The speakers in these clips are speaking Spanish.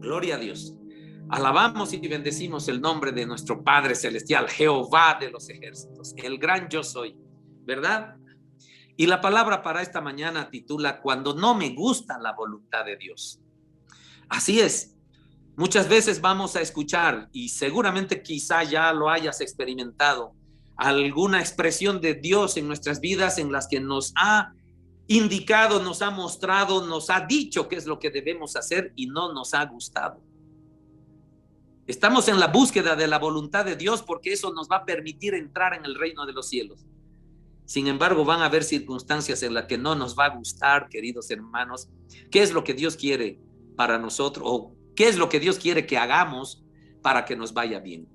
Gloria a Dios. Alabamos y bendecimos el nombre de nuestro Padre Celestial, Jehová de los ejércitos, el gran yo soy, ¿verdad? Y la palabra para esta mañana titula Cuando no me gusta la voluntad de Dios. Así es. Muchas veces vamos a escuchar, y seguramente quizá ya lo hayas experimentado, alguna expresión de Dios en nuestras vidas en las que nos ha indicado, nos ha mostrado, nos ha dicho qué es lo que debemos hacer y no nos ha gustado. Estamos en la búsqueda de la voluntad de Dios porque eso nos va a permitir entrar en el reino de los cielos. Sin embargo, van a haber circunstancias en las que no nos va a gustar, queridos hermanos, qué es lo que Dios quiere para nosotros o qué es lo que Dios quiere que hagamos para que nos vaya bien.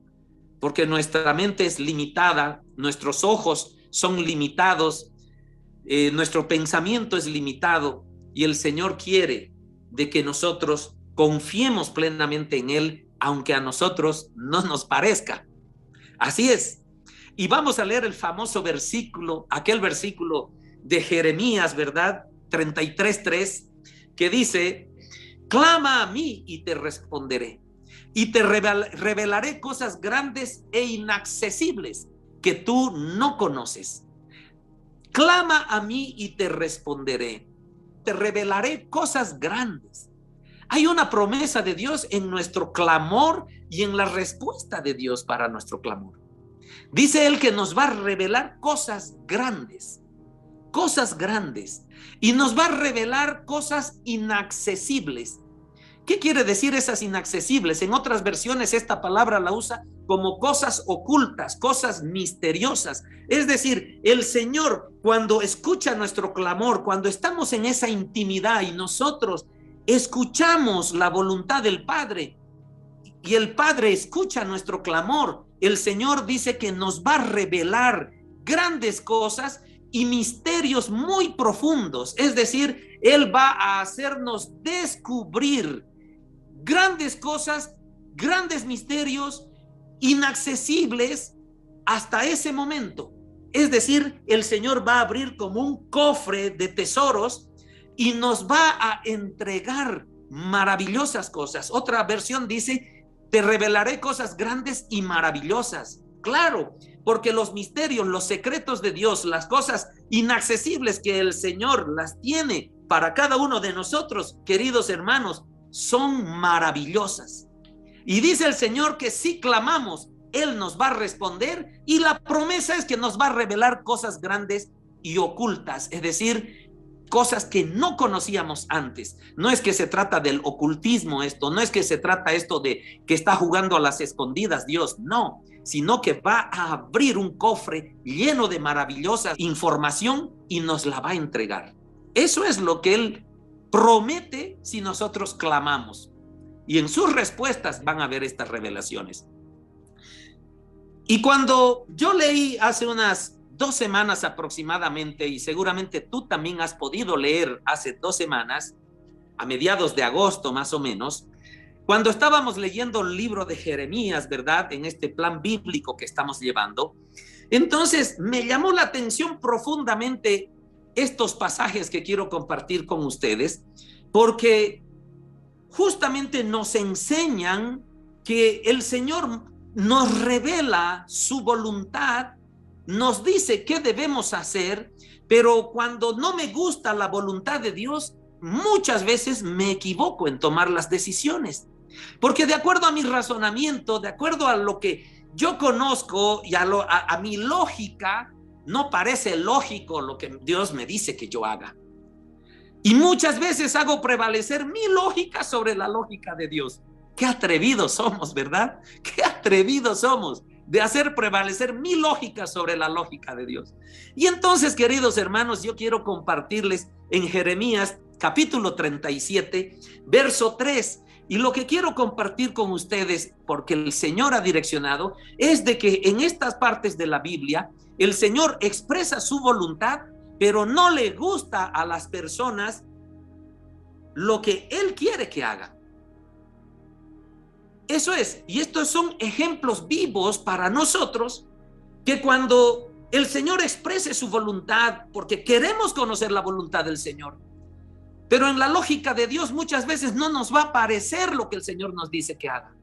Porque nuestra mente es limitada, nuestros ojos son limitados, nuestro pensamiento es limitado y el Señor quiere de que nosotros confiemos plenamente en Él, aunque a nosotros no nos parezca. Así es. Y vamos a leer el famoso versículo, aquel versículo de Jeremías, ¿verdad? 33:3, que dice: clama a mí y te responderé, y te revelaré cosas grandes e inaccesibles que tú no conoces. Clama a mí y te responderé, te revelaré cosas grandes. Hay una promesa de Dios en nuestro clamor y en la respuesta de Dios para nuestro clamor. Dice Él que nos va a revelar cosas grandes, y nos va a revelar cosas inaccesibles. ¿Qué quiere decir esas inaccesibles? En otras versiones esta palabra la usa como cosas ocultas, cosas misteriosas. Es decir, el Señor, cuando escucha nuestro clamor, cuando estamos en esa intimidad y nosotros escuchamos la voluntad del Padre y el Padre escucha nuestro clamor, el Señor dice que nos va a revelar grandes cosas y misterios muy profundos. Es decir, Él va a hacernos descubrir grandes cosas, grandes misterios inaccesibles hasta ese momento. Es decir, el Señor va a abrir como un cofre de tesoros y nos va a entregar maravillosas cosas. Otra versión dice: te revelaré cosas grandes y maravillosas. Claro, porque los misterios, los secretos de Dios, las cosas inaccesibles que el Señor las tiene para cada uno de nosotros, queridos hermanos, son maravillosas. Y dice el Señor que si clamamos, Él nos va a responder, y la promesa es que nos va a revelar cosas grandes y ocultas, es decir, cosas que no conocíamos antes. No es que se trata del ocultismo esto, no es que se trata esto de que está jugando a las escondidas Dios, no, sino que va a abrir un cofre lleno de maravillosa información y nos la va a entregar. Eso es lo que Él promete si nosotros clamamos. Y en sus respuestas van a ver estas revelaciones. Y cuando yo leí hace unas 2 semanas aproximadamente, y seguramente tú también has podido leer hace 2 semanas, a mediados de agosto más o menos, cuando estábamos leyendo el libro de Jeremías, ¿verdad? En este plan bíblico que estamos llevando, entonces me llamó la atención profundamente estos pasajes que quiero compartir con ustedes, porque justamente nos enseñan que el Señor nos revela su voluntad, nos dice qué debemos hacer, pero cuando no me gusta la voluntad de Dios, muchas veces me equivoco en tomar las decisiones, porque de acuerdo a mi razonamiento, de acuerdo a lo que yo conozco y a mi lógica, no parece lógico lo que Dios me dice que yo haga. Y muchas veces hago prevalecer mi lógica sobre la lógica de Dios. Qué atrevidos somos, ¿verdad? Qué atrevidos somos de hacer prevalecer mi lógica sobre la lógica de Dios. Y entonces, queridos hermanos, yo quiero compartirles en Jeremías capítulo 37, verso 3. Y lo que quiero compartir con ustedes, porque el Señor ha direccionado, es de que en estas partes de la Biblia, el Señor expresa su voluntad, pero no le gusta a las personas lo que Él quiere que hagan. Eso es, y estos son ejemplos vivos para nosotros, que cuando el Señor exprese su voluntad, porque queremos conocer la voluntad del Señor, Pero en la lógica de Dios muchas veces no nos va a parecer lo que el Señor nos dice que haga.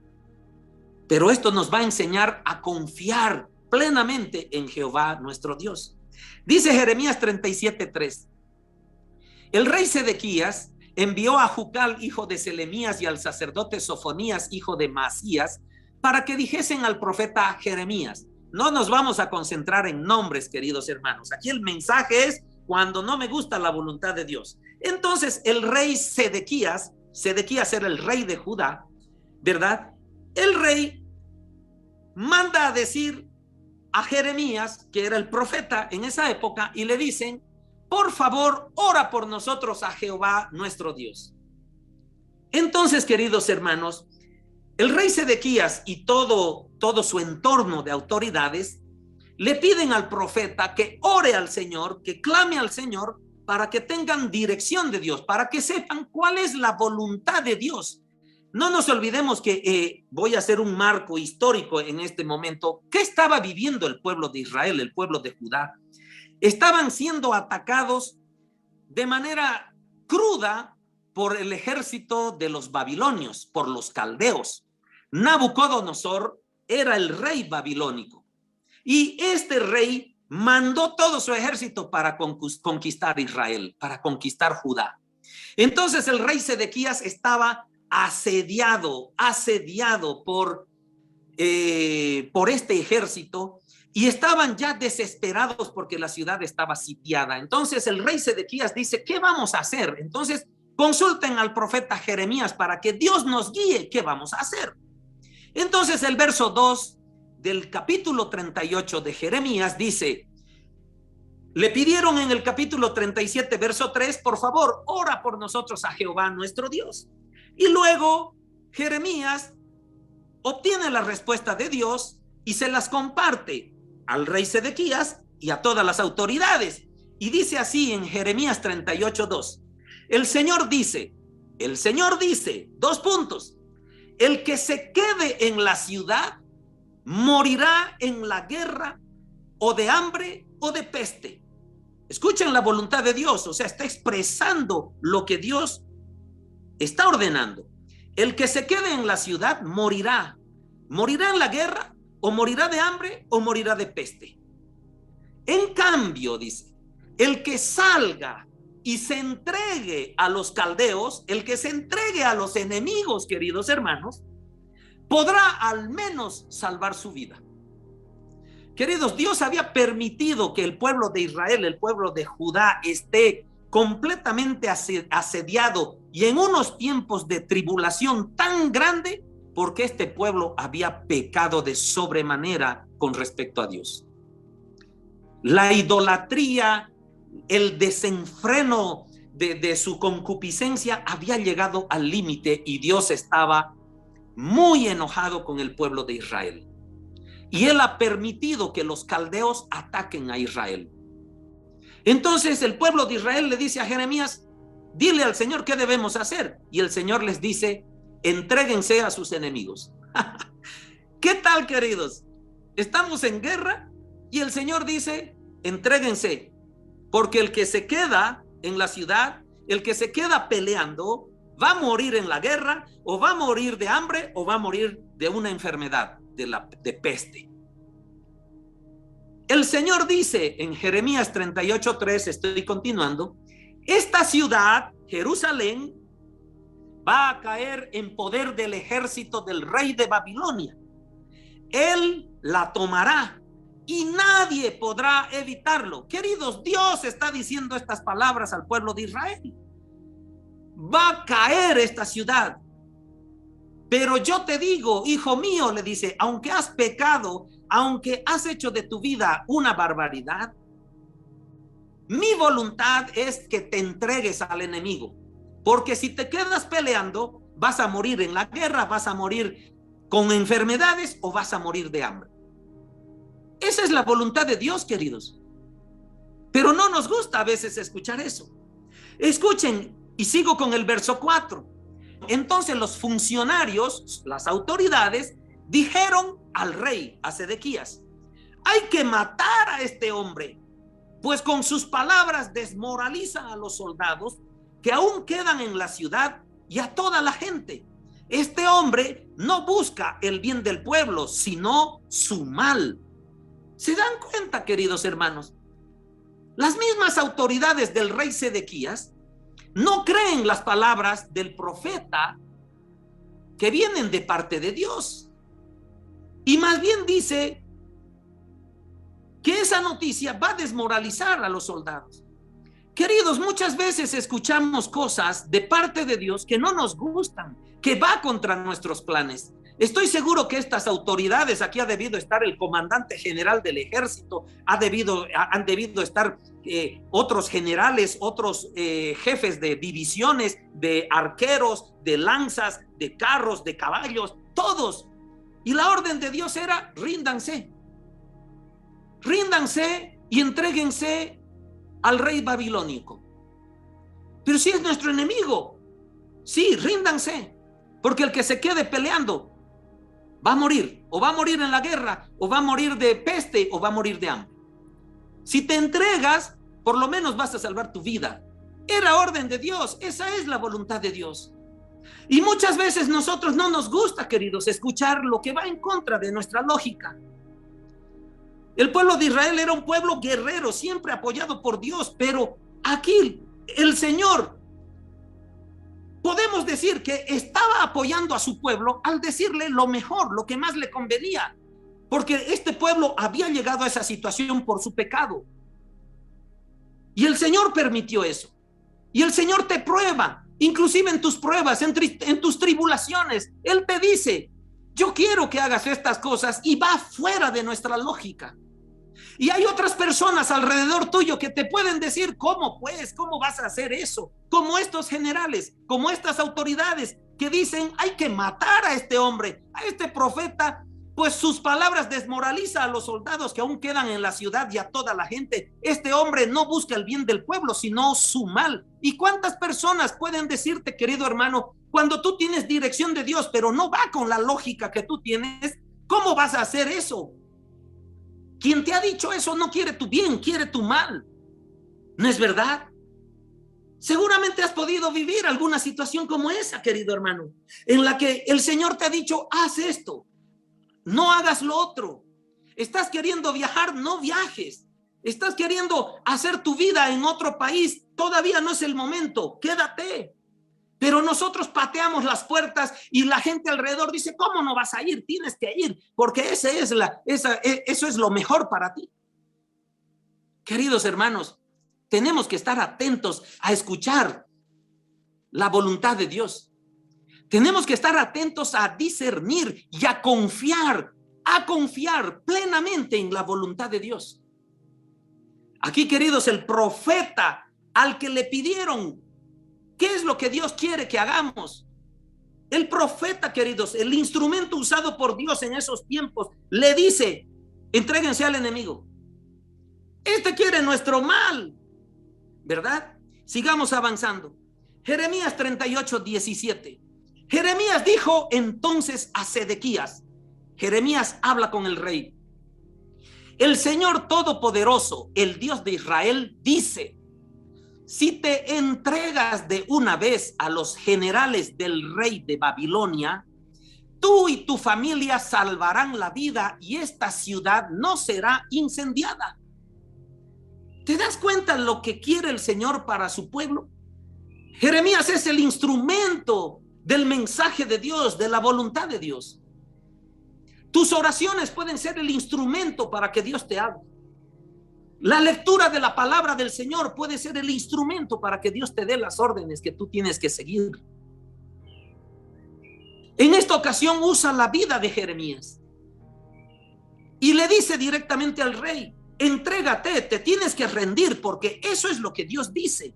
Pero esto nos va a enseñar a confiar plenamente en Jehová nuestro Dios. Dice Jeremías 37:3. El rey Sedequías envió a Jucal, hijo de Selemías, y al sacerdote Sofonías, hijo de Maasías, para que dijesen al profeta Jeremías. No nos vamos a concentrar en nombres, queridos hermanos. Aquí el mensaje es cuando no me gusta la voluntad de Dios. Entonces el rey Sedequías era el rey de Judá, ¿verdad? El rey manda a decir a Jeremías, que era el profeta en esa época, y le dicen: por favor, ora por nosotros a Jehová nuestro Dios. Entonces, queridos hermanos, el rey Sedequías y todo su entorno de autoridades le piden al profeta que ore al Señor, que clame al Señor, para que tengan dirección de Dios, para que sepan cuál es la voluntad de Dios. No nos olvidemos que voy a hacer un marco histórico en este momento. ¿Qué estaba viviendo el pueblo de Israel, el pueblo de Judá? Estaban siendo atacados de manera cruda por el ejército de los babilonios, por los caldeos. Nabucodonosor era el rey babilónico y este rey mandó todo su ejército para conquistar Israel, para conquistar Judá. Entonces el rey Sedequías estaba asediado por este ejército, y estaban ya desesperados porque la ciudad estaba sitiada. Entonces el rey Sedequías dice: ¿qué vamos a hacer? Entonces consulten al profeta Jeremías para que Dios nos guíe. ¿Qué vamos a hacer? Entonces el verso 2 del capítulo 38 de Jeremías dice: le pidieron en el capítulo 37, verso 3, por favor, ora por nosotros a Jehová nuestro Dios. Y luego Jeremías obtiene la respuesta de Dios y se las comparte al rey Sedequías y a todas las autoridades. Y dice así en Jeremías 38:2. El Señor dice, dos puntos: el que se quede en la ciudad morirá en la guerra, o de hambre o de peste. Escuchen la voluntad de Dios, o sea, está expresando lo que Dios está ordenando. El que se quede en la ciudad morirá en la guerra, o morirá de hambre o morirá de peste. En cambio, dice, el que salga y se entregue a los caldeos, el que se entregue a los enemigos, queridos hermanos, podrá al menos salvar su vida. Queridos, Dios había permitido que el pueblo de Israel, el pueblo de Judá, esté completamente asediado y en unos tiempos de tribulación tan grande, porque este pueblo había pecado de sobremanera con respecto a Dios. La idolatría, el desenfreno de su concupiscencia había llegado al límite, y Dios estaba muy enojado con el pueblo de Israel. Y él ha permitido que los caldeos ataquen a Israel. Entonces el pueblo de Israel le dice a Jeremías: dile al Señor qué debemos hacer. Y el Señor les dice: entréguense a sus enemigos. ¿Qué tal, queridos? Estamos en guerra y el Señor dice: entréguense, porque el que se queda en la ciudad, el que se queda peleando, va a morir en la guerra, o va a morir de hambre, o va a morir de una enfermedad, de peste. El Señor dice en Jeremías 38:3, estoy continuando: esta ciudad, Jerusalén, va a caer en poder del ejército del rey de Babilonia. Él la tomará y nadie podrá evitarlo. Queridos, Dios está diciendo estas palabras al pueblo de Israel. Va a caer esta ciudad. Pero yo te digo, hijo mío, le dice, aunque has pecado, aunque has hecho de tu vida una barbaridad, mi voluntad es que te entregues al enemigo. Porque si te quedas peleando, vas a morir en la guerra, vas a morir con enfermedades o vas a morir de hambre. Esa es la voluntad de Dios, queridos. Pero no nos gusta a veces escuchar eso. Escuchen, y sigo con el verso 4. Entonces los funcionarios, las autoridades, dijeron al rey, a Sedequías: hay que matar a este hombre, pues con sus palabras desmoraliza a los soldados que aún quedan en la ciudad y a toda la gente. Este hombre no busca el bien del pueblo, sino su mal. ¿Se dan cuenta, queridos hermanos? Las mismas autoridades del rey Sedequías no creen las palabras del profeta que vienen de parte de Dios. Y más bien dice que esa noticia va a desmoralizar a los soldados. Queridos, muchas veces escuchamos cosas de parte de Dios que no nos gustan, que va contra nuestros planes. Estoy seguro que estas autoridades, aquí ha debido estar el comandante general del ejército, han debido estar otros generales, otros jefes de divisiones, de arqueros, de lanzas, de carros, de caballos, todos. Y la orden de Dios era: ríndanse. Ríndanse y entréguense al rey babilónico. Pero si es nuestro enemigo, sí, ríndanse, porque el que se quede peleando va a morir, o va a morir en la guerra, o va a morir de peste, o va a morir de hambre. Si te entregas, por lo menos vas a salvar tu vida. Era orden de Dios, esa es la voluntad de Dios. Y muchas veces nosotros no nos gusta, queridos, escuchar lo que va en contra de nuestra lógica. El pueblo de Israel era un pueblo guerrero, siempre apoyado por Dios, pero aquí el Señor, podemos decir que estaba apoyando a su pueblo al decirle lo mejor, lo que más le convenía, porque este pueblo había llegado a esa situación por su pecado. Y el Señor permitió eso. Y el Señor te prueba, inclusive en tus pruebas, en tus tribulaciones. Él te dice: yo quiero que hagas estas cosas, y va fuera de nuestra lógica. Y hay otras personas alrededor tuyo que te pueden decir: ¿cómo pues? ¿Cómo vas a hacer eso? Como estos generales, como estas autoridades que dicen: hay que matar a este hombre, a este profeta, pues sus palabras desmoralizan a los soldados que aún quedan en la ciudad y a toda la gente. Este hombre no busca el bien del pueblo, sino su mal. ¿Y cuántas personas pueden decirte, querido hermano, cuando tú tienes dirección de Dios, pero no va con la lógica que tú tienes? ¿Cómo vas a hacer eso? Quien te ha dicho eso no quiere tu bien, quiere tu mal. ¿No es verdad? Seguramente has podido vivir alguna situación como esa, querido hermano, en la que el Señor te ha dicho: haz esto, no hagas lo otro. Estás queriendo viajar, no viajes. Estás queriendo hacer tu vida en otro país, todavía no es el momento, quédate. Pero nosotros pateamos las puertas y la gente alrededor dice: ¿cómo no vas a ir? Tienes que ir, porque eso es lo mejor para ti. Queridos hermanos, tenemos que estar atentos a escuchar la voluntad de Dios. Tenemos que estar atentos a discernir y a confiar plenamente en la voluntad de Dios. Aquí, queridos, el profeta al que le pidieron: ¿qué es lo que Dios quiere que hagamos? El profeta, queridos, el instrumento usado por Dios en esos tiempos, le dice: entréguense al enemigo. Este quiere nuestro mal, ¿verdad? Sigamos avanzando. Jeremías 38:17. Jeremías dijo entonces a Sedequías, Jeremías habla con el rey: el Señor Todopoderoso, el Dios de Israel, dice: si te entregas de una vez a los generales del rey de Babilonia, tú y tu familia salvarán la vida y esta ciudad no será incendiada. ¿Te das cuenta lo que quiere el Señor para su pueblo? Jeremías es el instrumento del mensaje de Dios, de la voluntad de Dios. Tus oraciones pueden ser el instrumento para que Dios te hable. La lectura de la palabra del Señor puede ser el instrumento para que Dios te dé las órdenes que tú tienes que seguir. En esta ocasión usa la vida de Jeremías y le dice directamente al rey: entrégate, te tienes que rendir, porque eso es lo que Dios dice.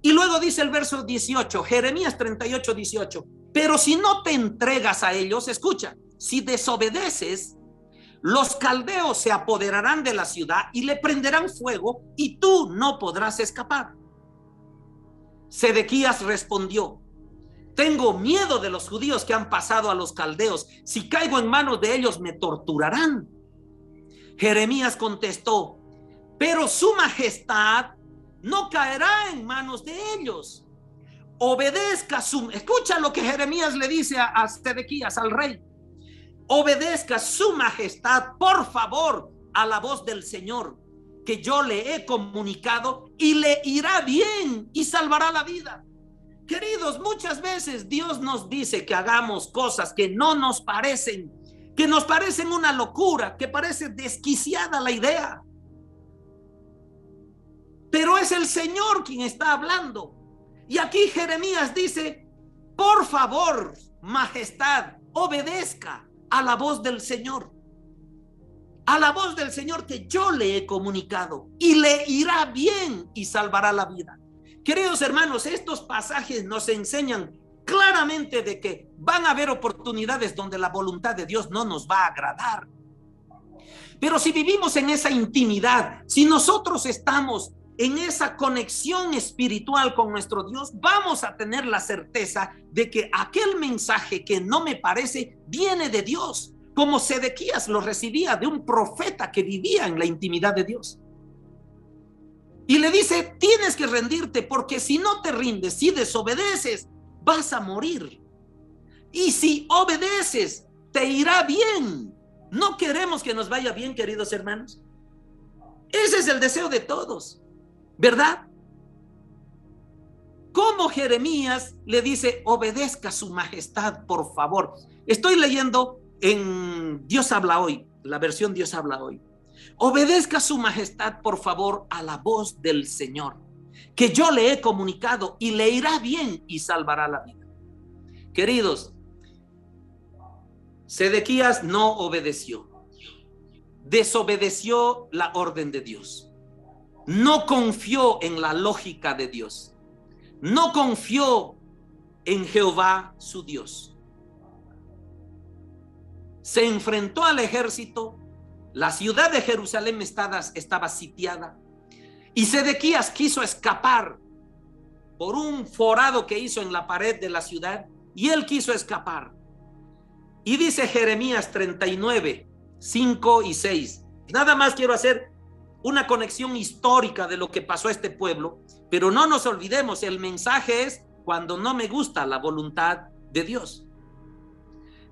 Y luego dice el verso 18, Jeremías 38:18, pero si no te entregas a ellos, escucha, si desobedeces, los caldeos se apoderarán de la ciudad y le prenderán fuego y tú no podrás escapar. Sedequías respondió: tengo miedo de los judíos que han pasado a los caldeos. Si caigo en manos de ellos, me torturarán. Jeremías contestó: pero su majestad no caerá en manos de ellos. Obedezca escucha lo que Jeremías le dice a Sedequías, al rey. Obedezca su majestad, por favor, a la voz del Señor, que yo le he comunicado, y le irá bien y salvará la vida. Queridos, muchas veces Dios nos dice que hagamos cosas que no nos parecen, que nos parecen una locura, que parece desquiciada la idea. Pero es el Señor quien está hablando. Y aquí Jeremías dice, por favor, majestad, obedezca a la voz del Señor. A la voz del Señor que yo le he comunicado, y le irá bien y salvará la vida. Queridos hermanos, estos pasajes nos enseñan claramente de que van a haber oportunidades donde la voluntad de Dios no nos va a agradar. Pero si vivimos en esa intimidad, si nosotros estamos en esa conexión espiritual con nuestro Dios, vamos a tener la certeza de que aquel mensaje que no me parece viene de Dios, como Sedequías lo recibía de un profeta que vivía en la intimidad de Dios. Y le dice, tienes que rendirte, porque si no te rindes, si desobedeces, vas a morir. Y si obedeces, te irá bien. No queremos que nos vaya bien, queridos hermanos. Ese es el deseo de todos, ¿verdad? Como Jeremías le dice, obedezca a su majestad, por favor. Estoy leyendo en Dios habla hoy, la versión Dios habla hoy. Obedezca a su majestad, por favor, a la voz del Señor, que yo le he comunicado, y le irá bien y salvará la vida. Queridos, Sedequías no obedeció, desobedeció la orden de Dios, no confió en la lógica de Dios, no confió en Jehová su Dios. Se enfrentó al ejército. La ciudad de Jerusalén estaba sitiada, y Sedequías quiso escapar por un forado que hizo en la pared de la ciudad, y él quiso escapar. Y dice Jeremías 39, 5 y 6. Nada más quiero hacer una conexión histórica de lo que pasó a este pueblo, pero no nos olvidemos, el mensaje es cuando no me gusta la voluntad de Dios.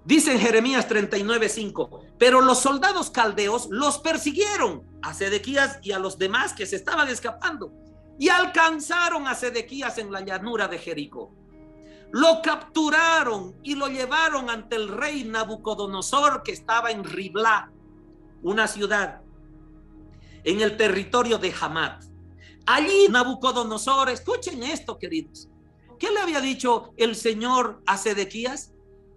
Dice en Jeremías 39, 5, pero los soldados caldeos los persiguieron a Sedequías y a los demás que se estaban escapando, y alcanzaron a Sedequías en la llanura de Jericó. Lo capturaron y lo llevaron ante el rey Nabucodonosor, que estaba en Riblá, una ciudad en el territorio de Hamat. Allí Nabucodonosor, escuchen esto, queridos, ¿qué le había dicho el Señor a Sedequías?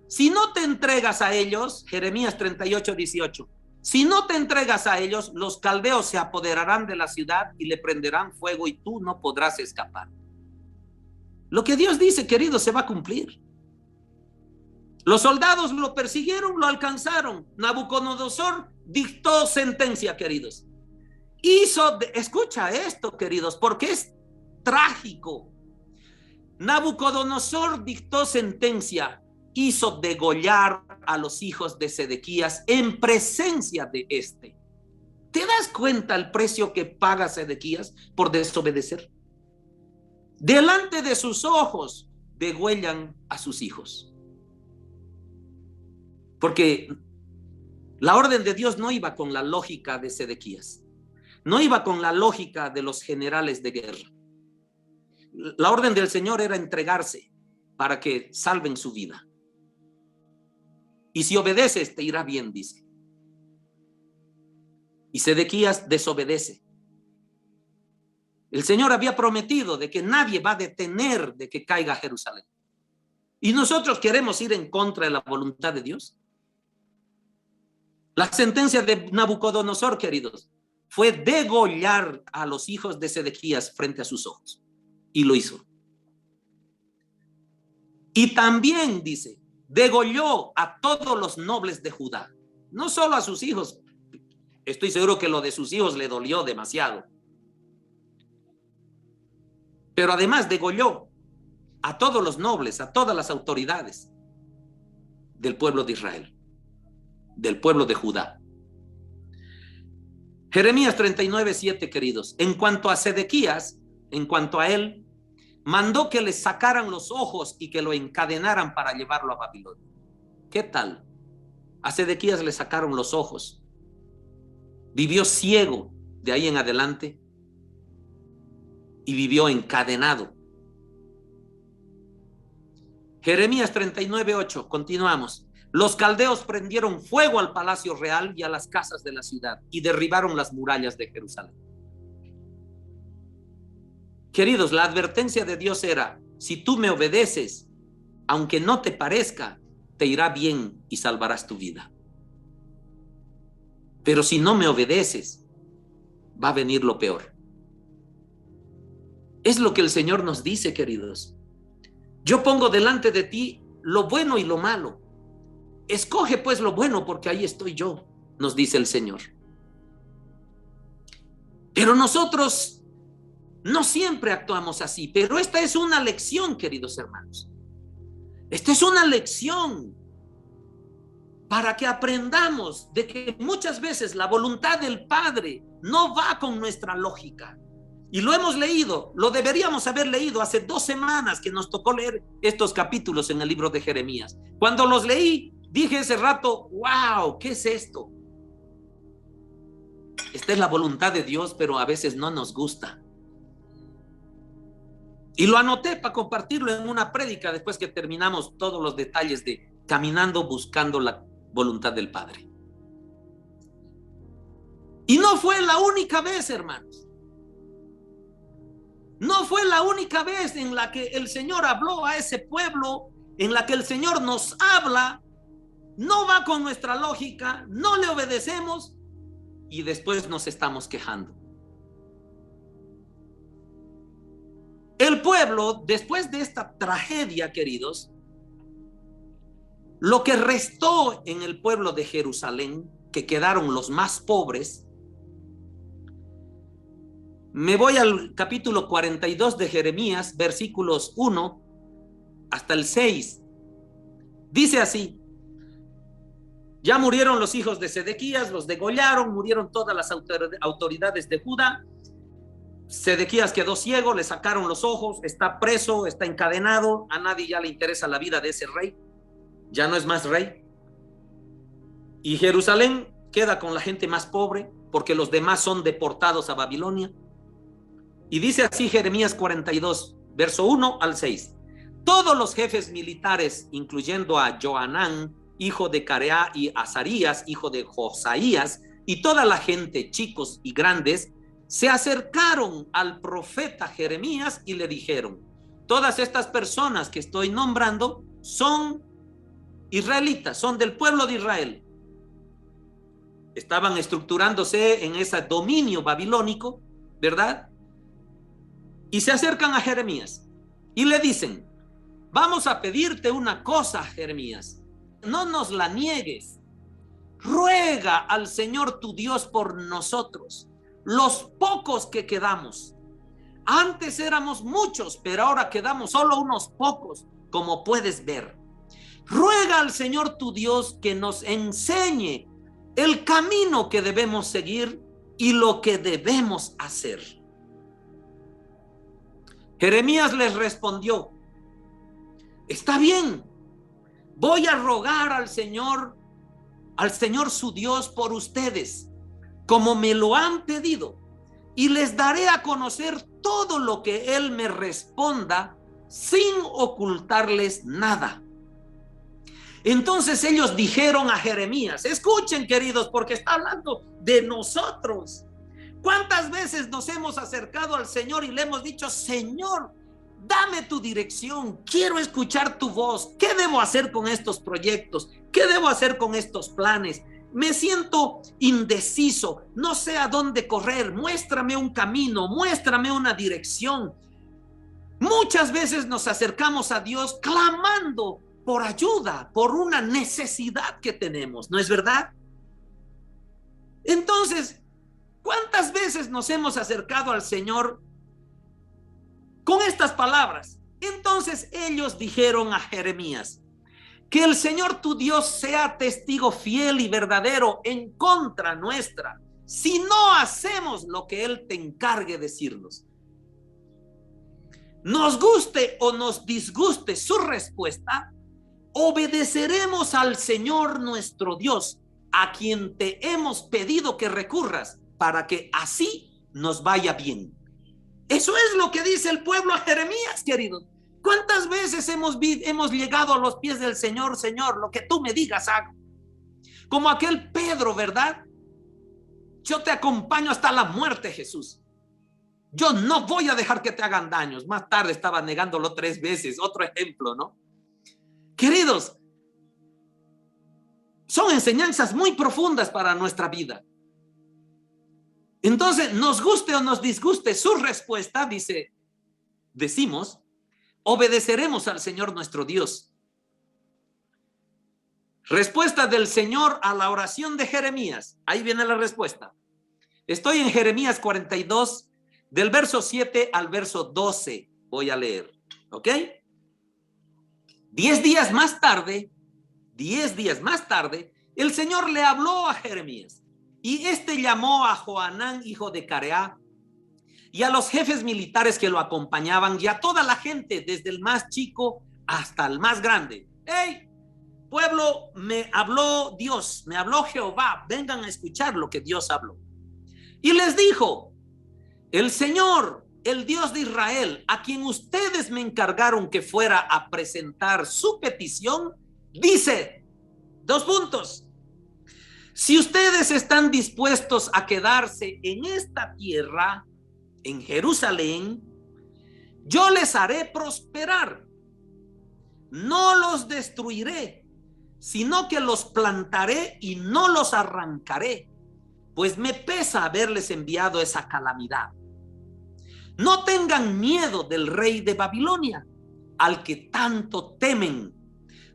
Si no te entregas a ellos, Jeremías 38, 18, si no te entregas a ellos, los caldeos se apoderarán de la ciudad y le prenderán fuego, y tú no podrás escapar. Lo que Dios dice, queridos, se va a cumplir. Los soldados lo persiguieron, lo alcanzaron. Nabucodonosor dictó sentencia, queridos. Escucha esto, queridos, porque es trágico. Nabucodonosor dictó sentencia, hizo degollar a los hijos de Sedequías en presencia de este. ¿Te das cuenta el precio que paga Sedequías por desobedecer? Delante de sus ojos degüellan a sus hijos. Porque la orden de Dios no iba con la lógica de Sedequías, no iba con la lógica de los generales de guerra. La orden del Señor era entregarse para que salven su vida. Y si obedeces, te irá bien, dice. Y Sedequías desobedece. El Señor había prometido de que nadie va a detener de que caiga Jerusalén. Y nosotros queremos ir en contra de la voluntad de Dios. La sentencia de Nabucodonosor, queridos, fue degollar a los hijos de Sedequías frente a sus ojos. Y lo hizo. Y también, dice, degolló a todos los nobles de Judá. No solo a sus hijos. Estoy seguro que lo de sus hijos le dolió demasiado. Pero además degolló a todos los nobles, a todas las autoridades del pueblo de Israel, del pueblo de Judá. Jeremías 39, 7, queridos. En cuanto a Sedequías, en cuanto a él, mandó que le sacaran los ojos y que lo encadenaran para llevarlo a Babilonia. ¿Qué tal? A Sedequías le sacaron los ojos. Vivió ciego de ahí en adelante y vivió encadenado. Jeremías 39:8, continuamos. Los caldeos prendieron fuego al palacio real y a las casas de la ciudad y derribaron las murallas de Jerusalén. Queridos, la advertencia de Dios era: si tú me obedeces, aunque no te parezca, te irá bien y salvarás tu vida. Pero si no me obedeces, va a venir lo peor. Es lo que el Señor nos dice, queridos. Yo pongo delante de ti lo bueno y lo malo. Escoge pues lo bueno, porque ahí estoy yo, nos dice el Señor. Pero nosotros no siempre actuamos así, pero esta es una lección, queridos hermanos. Esta es una lección para que aprendamos de que muchas veces la voluntad del Padre no va con nuestra lógica. Y lo hemos leído, lo deberíamos haber leído hace 2 semanas que nos tocó leer estos capítulos en el libro de Jeremías. Cuando los leí, dije ese rato: wow, ¿qué es esto? Esta es la voluntad de Dios, pero a veces no nos gusta. Y lo anoté para compartirlo en una prédica después que terminamos todos los detalles de caminando buscando la voluntad del Padre. Y no fue la única vez, hermanos. No fue la única vez en la que el Señor habló a ese pueblo, en la que el Señor nos habla, no va con nuestra lógica, no le obedecemos y después nos estamos quejando. El pueblo, después de esta tragedia, queridos, lo que restó en el pueblo de Jerusalén, que quedaron los más pobres. Me voy al capítulo 42 de Jeremías, versículos 1 hasta el 6. Dice así: ya murieron los hijos de Sedequías, los degollaron, murieron todas las autoridades de Judá. Sedequías quedó ciego, le sacaron los ojos, está preso, está encadenado. A nadie ya le interesa la vida de ese rey, ya no es más rey. Y Jerusalén queda con la gente más pobre, porque los demás son deportados a Babilonia. Y dice así Jeremías 42, verso 1 al 6. Todos los jefes militares, incluyendo a Johanán, hijo de Careá, y Azarías, hijo de Josaías, y toda la gente, chicos y grandes, se acercaron al profeta Jeremías y le dijeron: todas estas personas que estoy nombrando son israelitas, son del pueblo de Israel. Estaban estructurándose en ese dominio babilónico, ¿verdad? Y se acercan a Jeremías y le dicen: vamos a pedirte una cosa, Jeremías, no nos la niegues. Ruega al Señor tu Dios por nosotros, los pocos que quedamos. Antes éramos muchos, pero ahora quedamos solo unos pocos, como puedes ver. Ruega al Señor tu Dios que nos enseñe el camino que debemos seguir y lo que debemos hacer. Jeremías les respondió: está bien, voy a rogar al Señor su Dios por ustedes, como me lo han pedido, y les daré a conocer todo lo que Él me responda sin ocultarles nada. Entonces ellos dijeron a Jeremías: escuchen, queridos, porque está hablando de nosotros. ¿Cuántas veces nos hemos acercado al Señor y le hemos dicho: Señor, dame tu dirección, quiero escuchar tu voz, ¿qué debo hacer con estos proyectos? ¿Qué debo hacer con estos planes? Me siento indeciso, no sé a dónde correr, muéstrame un camino, muéstrame una dirección. Muchas veces nos acercamos a Dios clamando por ayuda, por una necesidad que tenemos, ¿no es verdad? Entonces, ¿cuántas veces nos hemos acercado al Señor con estas palabras? Entonces ellos dijeron a Jeremías: que el Señor tu Dios sea testigo fiel y verdadero en contra nuestra, si no hacemos lo que Él te encargue decirnos. Nos guste o nos disguste su respuesta, obedeceremos al Señor nuestro Dios, a quien te hemos pedido que recurras, para que así nos vaya bien. Eso es lo que dice el pueblo a Jeremías, queridos. ¿Cuántas veces hemos llegado a los pies del Señor? Señor, lo que tú me digas hago. Como aquel Pedro, ¿verdad? Yo te acompaño hasta la muerte, Jesús. Yo no voy a dejar que te hagan daños. Más tarde estaba negándolo 3 veces. Otro ejemplo, ¿no? Queridos, son enseñanzas muy profundas para nuestra vida. Entonces, nos guste o nos disguste su respuesta, decimos, obedeceremos al Señor nuestro Dios. Respuesta del Señor a la oración de Jeremías. Ahí viene la respuesta. Estoy en Jeremías 42, del verso 7 al verso 12. Voy a leer, ¿ok? 10 días más tarde, el Señor le habló a Jeremías. Y este llamó a Johanán, hijo de Careá, y a los jefes militares que lo acompañaban, y a toda la gente, desde el más chico hasta el más grande. ¡Hey, pueblo! Me habló Dios, me habló Jehová. Vengan a escuchar lo que Dios habló. Y les dijo: el Señor, el Dios de Israel, a quien ustedes me encargaron que fuera a presentar su petición, dice, 2 puntos. Si ustedes están dispuestos a quedarse en esta tierra, en Jerusalén, yo les haré prosperar. No los destruiré, sino que los plantaré y no los arrancaré, pues me pesa haberles enviado esa calamidad. No tengan miedo del rey de Babilonia, al que tanto temen.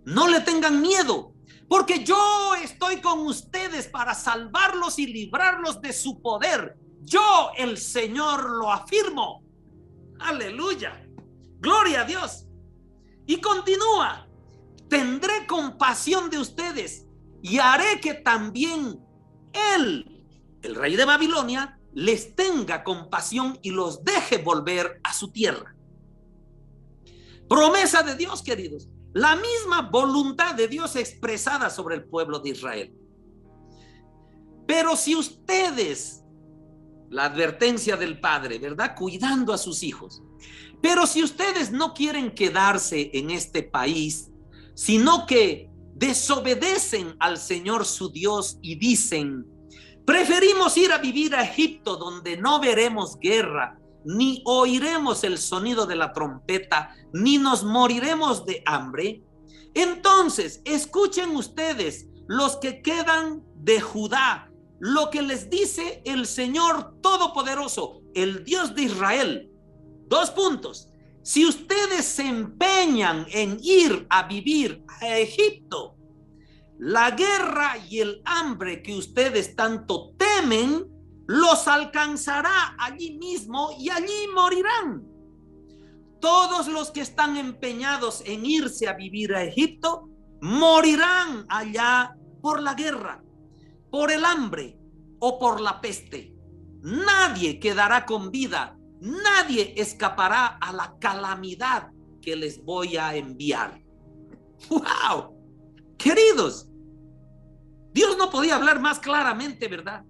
No le tengan miedo, porque yo estoy con ustedes para salvarlos y librarlos de su poder. Yo, el Señor, lo afirmo. Aleluya. Gloria a Dios. Y continúa: tendré compasión de ustedes y haré que también él, el rey de Babilonia, les tenga compasión y los deje volver a su tierra. Promesa de Dios, queridos. La misma voluntad de Dios expresada sobre el pueblo de Israel. Pero si ustedes, la advertencia del padre, ¿verdad? Cuidando a sus hijos. Pero si ustedes no quieren quedarse en este país, sino que desobedecen al Señor su Dios y dicen: preferimos ir a vivir a Egipto, donde no veremos guerra, ni oiremos el sonido de la trompeta, ni nos moriremos de hambre. Entonces, escuchen ustedes, los que quedan de Judá, lo que les dice el Señor Todopoderoso, el Dios de Israel. 2 puntos. Si ustedes se empeñan en ir a vivir a Egipto, la guerra y el hambre que ustedes tanto temen los alcanzará allí mismo y allí morirán. Todos los que están empeñados en irse a vivir a Egipto morirán allá por la guerra, por el hambre o por la peste. Nadie quedará con vida, nadie escapará a la calamidad que les voy a enviar. ¡Wow! Queridos, Dios no podía hablar más claramente, ¿verdad?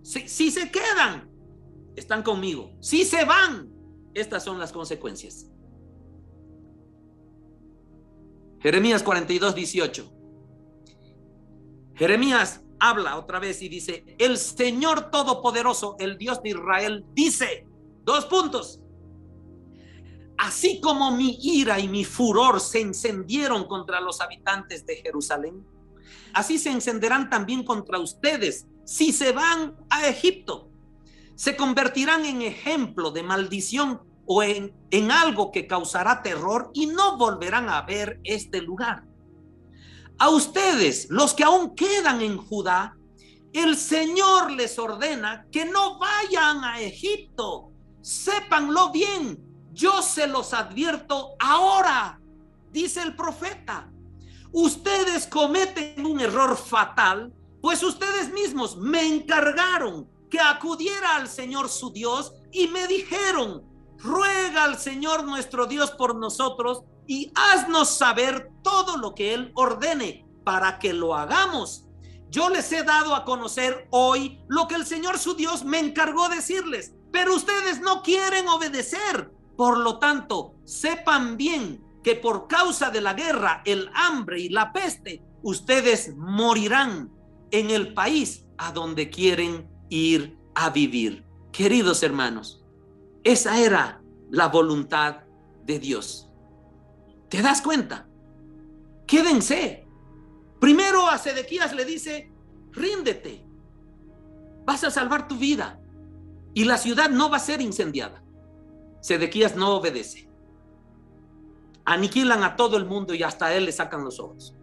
Si se quedan, están conmigo. Si se van, estas son las consecuencias. Jeremías 42, 18. Jeremías habla otra vez y dice: el Señor Todopoderoso, el Dios de Israel, dice, 2 puntos. Así como mi ira y mi furor se encendieron contra los habitantes de Jerusalén, así se encenderán también contra ustedes si se van a Egipto. Se convertirán en ejemplo de maldición o en algo que causará terror y no volverán a ver este lugar. A ustedes, los que aún quedan en Judá, el Señor les ordena que no vayan a Egipto. Sépanlo bien, yo se los advierto ahora, dice el profeta. Ustedes cometen un error fatal, pues ustedes mismos me encargaron que acudiera al Señor su Dios y me dijeron: ruega habla al Señor nuestro Dios por nosotros y haznos saber todo lo que Él ordene para que lo hagamos. Yo les he dado a conocer hoy lo que el Señor su Dios me encargó decirles, pero ustedes no quieren obedecer. Por lo tanto, sepan bien que por causa de la guerra, el hambre y la peste, ustedes morirán en el país a donde quieren ir a vivir. Queridos hermanos, esa era la voluntad de Dios. ¿Te das cuenta? Quédense. Primero a Sedequías le dice, ríndete, vas a salvar tu vida y la ciudad no va a ser incendiada. Sedequías no obedece. Aniquilan a todo el mundo y hasta a él le sacan los ojos.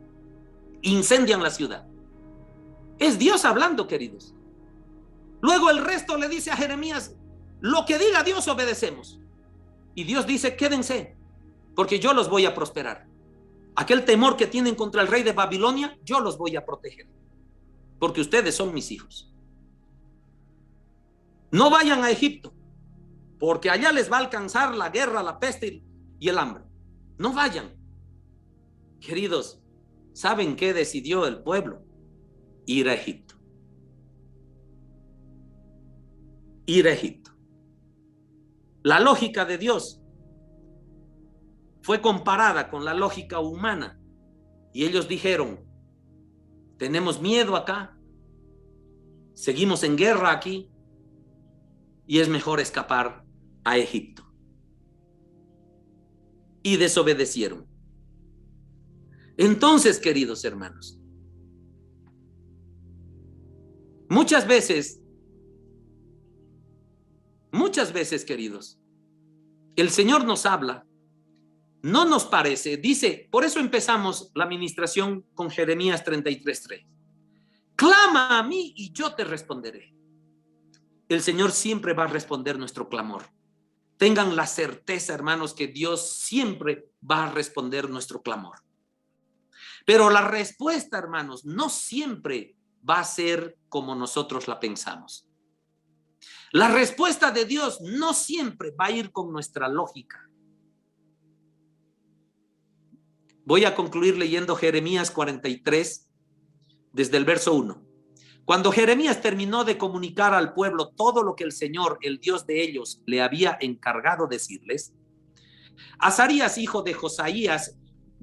Incendian la ciudad. Es Dios hablando, queridos. Luego el resto le dice a Jeremías, lo que diga Dios obedecemos. Y Dios dice, quédense, porque yo los voy a prosperar. Aquel temor que tienen contra el rey de Babilonia, yo los voy a proteger, porque ustedes son mis hijos. No vayan a Egipto, porque allá les va a alcanzar la guerra, la peste y el hambre. No vayan. Queridos, ¿saben qué decidió el pueblo? Ir a Egipto. Ir a Egipto. La lógica de Dios fue comparada con la lógica humana y ellos dijeron, tenemos miedo acá, seguimos en guerra aquí y es mejor escapar a Egipto. Y desobedecieron. Entonces, queridos hermanos, muchas veces, queridos, el Señor nos habla. No nos parece, dice, por eso empezamos la ministración con Jeremías 33:3. Clama a mí y yo te responderé. El Señor siempre va a responder nuestro clamor. Tengan la certeza, hermanos, que Dios siempre va a responder nuestro clamor. Pero la respuesta, hermanos, no siempre va a ser como nosotros la pensamos. La respuesta de Dios no siempre va a ir con nuestra lógica. Voy a concluir leyendo Jeremías 43, desde el verso 1. Cuando Jeremías terminó de comunicar al pueblo todo lo que el Señor, el Dios de ellos, le había encargado decirles, Azarías, hijo de Josaías,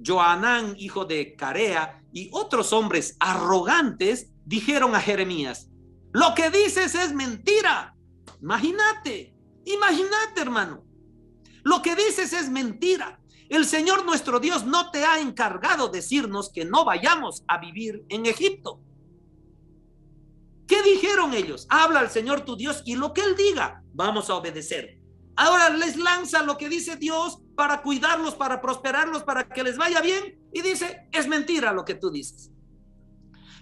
Johanán, hijo de Carea, y otros hombres arrogantes dijeron a Jeremías, lo que dices es mentira. Imagínate, hermano. Lo que dices es mentira. El Señor nuestro Dios no te ha encargado decirnos que no vayamos a vivir en Egipto. ¿Qué dijeron ellos? Habla al Señor tu Dios y lo que Él diga, vamos a obedecer. Ahora les lanza lo que dice Dios para cuidarlos, para prosperarlos, para que les vaya bien. Y dice, es mentira lo que tú dices.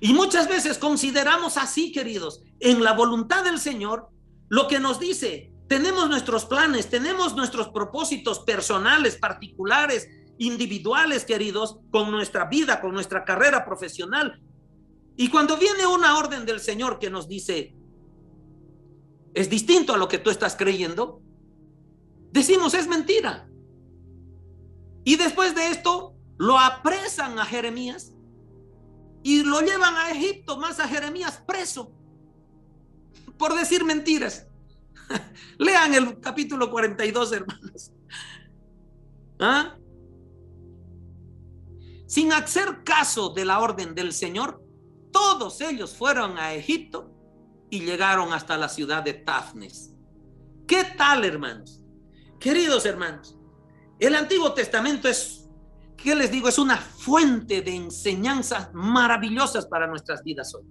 Y muchas veces consideramos así, queridos, en la voluntad del Señor, lo que nos dice. Tenemos nuestros planes, tenemos nuestros propósitos personales, particulares, individuales, queridos, con nuestra vida, con nuestra carrera profesional. Y cuando viene una orden del Señor que nos dice, es distinto a lo que tú estás creyendo, decimos, es mentira. Y después de esto, lo apresan a Jeremías y lo llevan a Egipto, más a Jeremías preso, por decir mentiras. Lean el capítulo 42, hermanos. ¿Ah? Sin hacer caso de la orden del Señor, todos ellos fueron a Egipto y llegaron hasta la ciudad de Tafnes. ¿Qué tal, hermanos? Queridos hermanos, el Antiguo Testamento es, ¿qué les digo? Es una fuente de enseñanzas maravillosas para nuestras vidas hoy.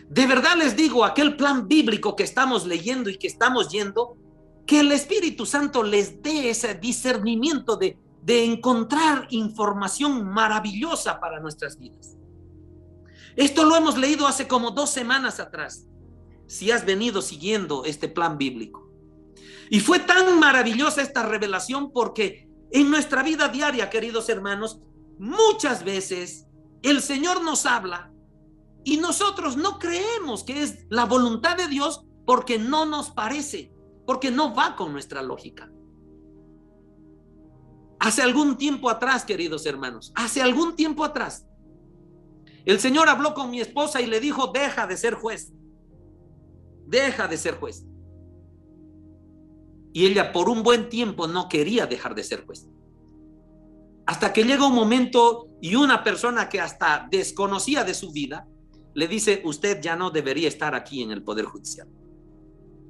De verdad les digo, aquel plan bíblico que estamos leyendo y que estamos yendo, que el Espíritu Santo les dé ese discernimiento de encontrar información maravillosa para nuestras vidas. Esto lo hemos leído hace como 2 semanas atrás, si has venido siguiendo este plan bíblico. Y fue tan maravillosa esta revelación porque en nuestra vida diaria, queridos hermanos, muchas veces el Señor nos habla y nosotros no creemos que es la voluntad de Dios porque no nos parece, porque no va con nuestra lógica. Hace algún tiempo atrás, queridos hermanos, hace algún tiempo atrás, el Señor habló con mi esposa y le dijo: deja de ser juez, deja de ser juez. Y ella por un buen tiempo no quería dejar de ser juez. Hasta que llega un momento y una persona que hasta desconocía de su vida le dice: usted ya no debería estar aquí en el Poder Judicial.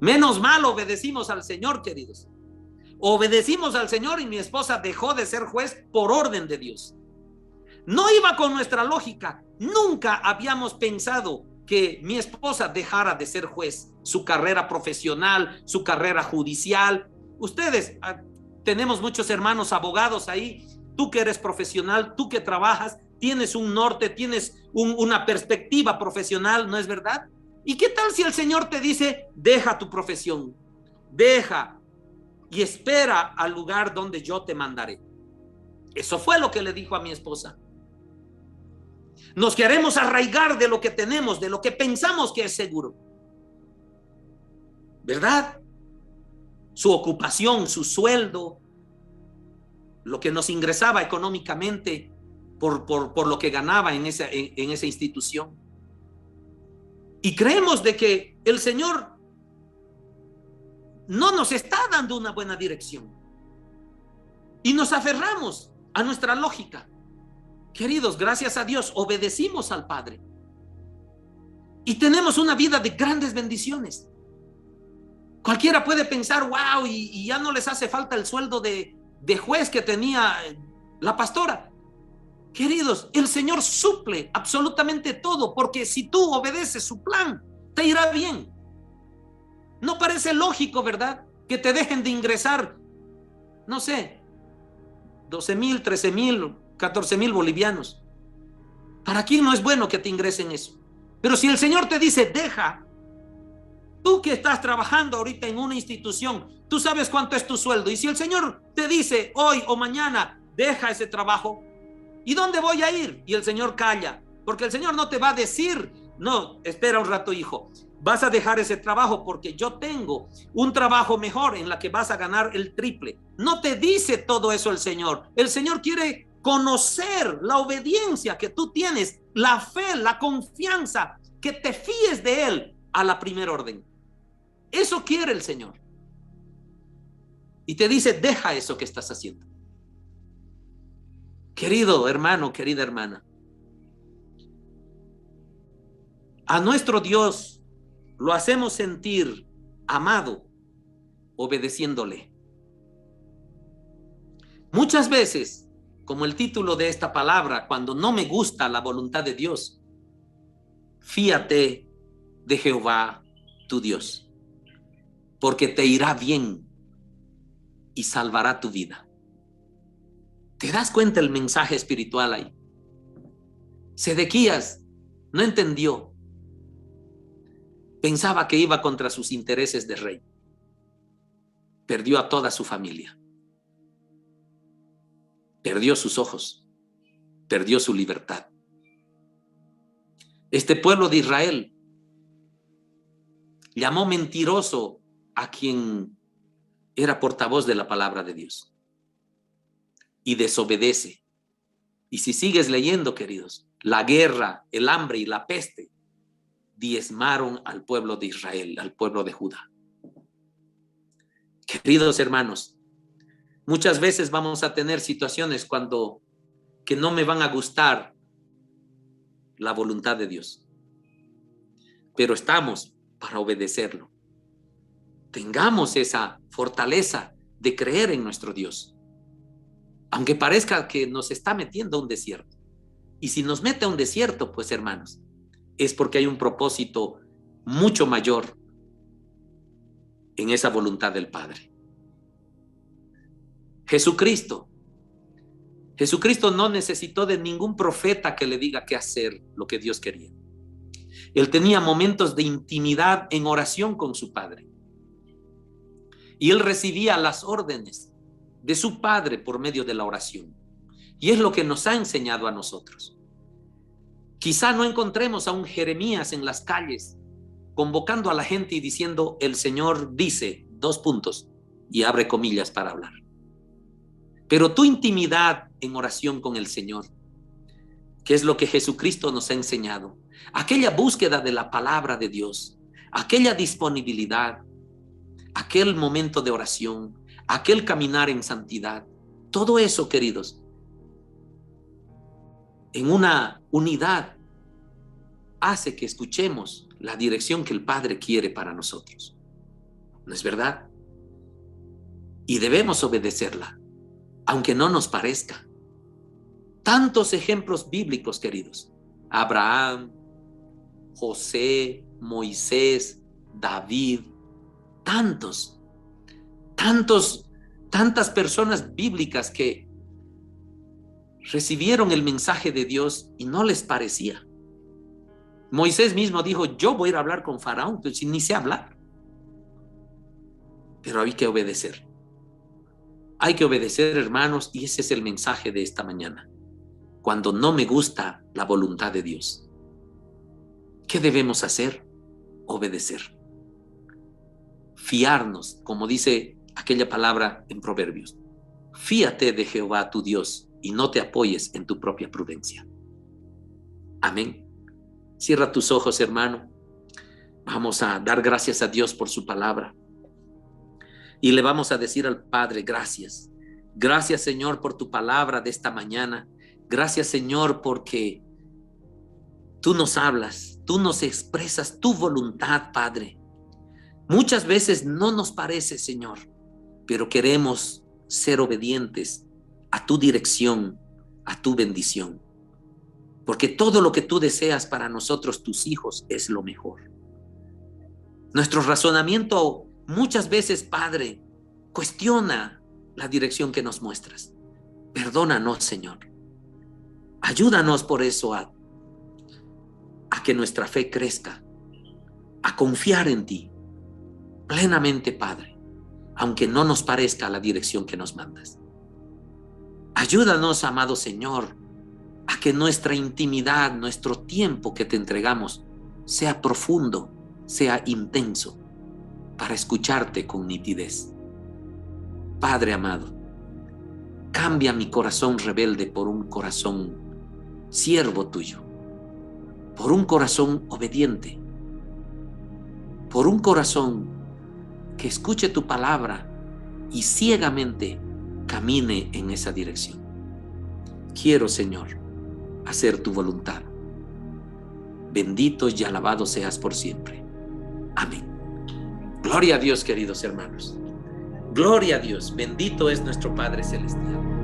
Menos mal obedecimos al Señor, queridos. Obedecimos al Señor y mi esposa dejó de ser juez por orden de Dios. No iba con nuestra lógica. Nunca habíamos pensado que mi esposa dejara de ser juez, su carrera profesional, su carrera judicial. Ustedes, tenemos muchos hermanos abogados ahí. Tú que eres profesional, tú que trabajas, tienes un norte, tienes una perspectiva profesional, ¿no es verdad? ¿Y qué tal si el Señor te dice: deja tu profesión, deja y espera al lugar donde yo te mandaré? Eso fue lo que le dijo a mi esposa. Nos queremos arraigar de lo que tenemos, de lo que pensamos que es seguro, ¿verdad? Su ocupación, su sueldo, lo que nos ingresaba económicamente por lo que ganaba en esa institución. Y creemos de que el Señor no nos está dando una buena dirección. Y nos aferramos a nuestra lógica. Queridos, gracias a Dios, obedecimos al Padre. Y tenemos una vida de grandes bendiciones. Cualquiera puede pensar: wow, y ya no les hace falta el sueldo de juez que tenía la pastora. Queridos, el Señor suple absolutamente todo, porque si tú obedeces su plan, te irá bien. No parece lógico, ¿verdad?, que te dejen de ingresar, no sé, 12,000, 13,000, 14,000 bolivianos. ¿Para quién no es bueno que te ingresen eso? Pero si el Señor te dice: deja, tú que estás trabajando ahorita en una institución, tú sabes cuánto es tu sueldo. Y si el Señor te dice hoy o mañana: deja ese trabajo, ¿y dónde voy a ir? Y el Señor calla, porque el Señor no te va a decir: no, espera un rato, hijo, vas a dejar ese trabajo porque yo tengo un trabajo mejor en la que vas a ganar el triple. No te dice todo eso el Señor. El Señor quiere conocer la obediencia que tú tienes, la fe, la confianza, que te fíes de Él a la primera orden. Eso quiere el Señor. Y te dice: deja eso que estás haciendo. Querido hermano, querida hermana, a nuestro Dios lo hacemos sentir amado obedeciéndole. Muchas veces, como el título de esta palabra, cuando no me gusta la voluntad de Dios, fíate de Jehová tu Dios, porque te irá bien y salvará tu vida. ¿Te das cuenta el mensaje espiritual ahí? Sedequías no entendió. Pensaba que iba contra sus intereses de rey. Perdió a toda su familia. Perdió sus ojos. Perdió su libertad. Este pueblo de Israel llamó mentiroso a quien era portavoz de la palabra de Dios. Y desobedece. Y si sigues leyendo, queridos, la guerra, el hambre y la peste diezmaron al pueblo de Israel, al pueblo de Judá. Queridos hermanos, muchas veces vamos a tener situaciones que no me van a gustar la voluntad de Dios, pero estamos para obedecerlo. Tengamos esa fortaleza de creer en nuestro Dios, aunque parezca que nos está metiendo a un desierto. Y si nos mete a un desierto, pues hermanos, es porque hay un propósito mucho mayor en esa voluntad del Padre. Jesucristo no necesitó de ningún profeta que le diga qué hacer, lo que Dios quería. Él tenía momentos de intimidad en oración con su Padre. Y él recibía las órdenes de su Padre por medio de la oración. Y es lo que nos ha enseñado a nosotros. Quizá no encontremos a un Jeremías en las calles convocando a la gente y diciendo: el Señor dice, ... y abre comillas para hablar. Pero tu intimidad en oración con el Señor, que es lo que Jesucristo nos ha enseñado, aquella búsqueda de la palabra de Dios, aquella disponibilidad, aquel momento de oración, aquel caminar en santidad, todo eso, queridos, en una unidad hace que escuchemos la dirección que el Padre quiere para nosotros. ¿No es verdad? Y debemos obedecerla, aunque no nos parezca. Tantos ejemplos bíblicos, queridos. Abraham, José, Moisés, David, tantas personas bíblicas que recibieron el mensaje de Dios y no les parecía. Moisés mismo dijo, yo voy a ir a hablar con Faraón, pero si ni sé hablar. Pero hay que obedecer. Hay que obedecer, hermanos, y ese es el mensaje de esta mañana. Cuando no me gusta la voluntad de Dios, ¿qué debemos hacer? Obedecer. Fiarnos, como dice aquella palabra en Proverbios. Fíate de Jehová tu Dios y no te apoyes en tu propia prudencia. Amén. Cierra tus ojos, hermano. Vamos a dar gracias a Dios por su palabra. Y le vamos a decir al Padre, gracias. Gracias, Señor, por tu palabra de esta mañana. Gracias, Señor, porque tú nos hablas, tú nos expresas tu voluntad, Padre. Muchas veces no nos parece, Señor, pero queremos ser obedientes a tu dirección, a tu bendición. Porque todo lo que tú deseas para nosotros, tus hijos, es lo mejor. Nuestro razonamiento muchas veces, Padre, cuestiona la dirección que nos muestras. Perdónanos, Señor. Ayúdanos por eso a que nuestra fe crezca, a confiar en ti plenamente, Padre, aunque no nos parezca la dirección que nos mandas. Ayúdanos, amado Señor, a que nuestra intimidad, nuestro tiempo que te entregamos, sea profundo, sea intenso, para escucharte con nitidez. Padre amado, cambia mi corazón rebelde por un corazón siervo tuyo, por un corazón obediente, por un corazón que escuche tu palabra y ciegamente camine en esa dirección. Quiero, Señor, hacer tu voluntad. Bendito y alabado seas por siempre. Amén. Gloria a Dios, queridos hermanos. Gloria a Dios. Bendito es nuestro Padre Celestial.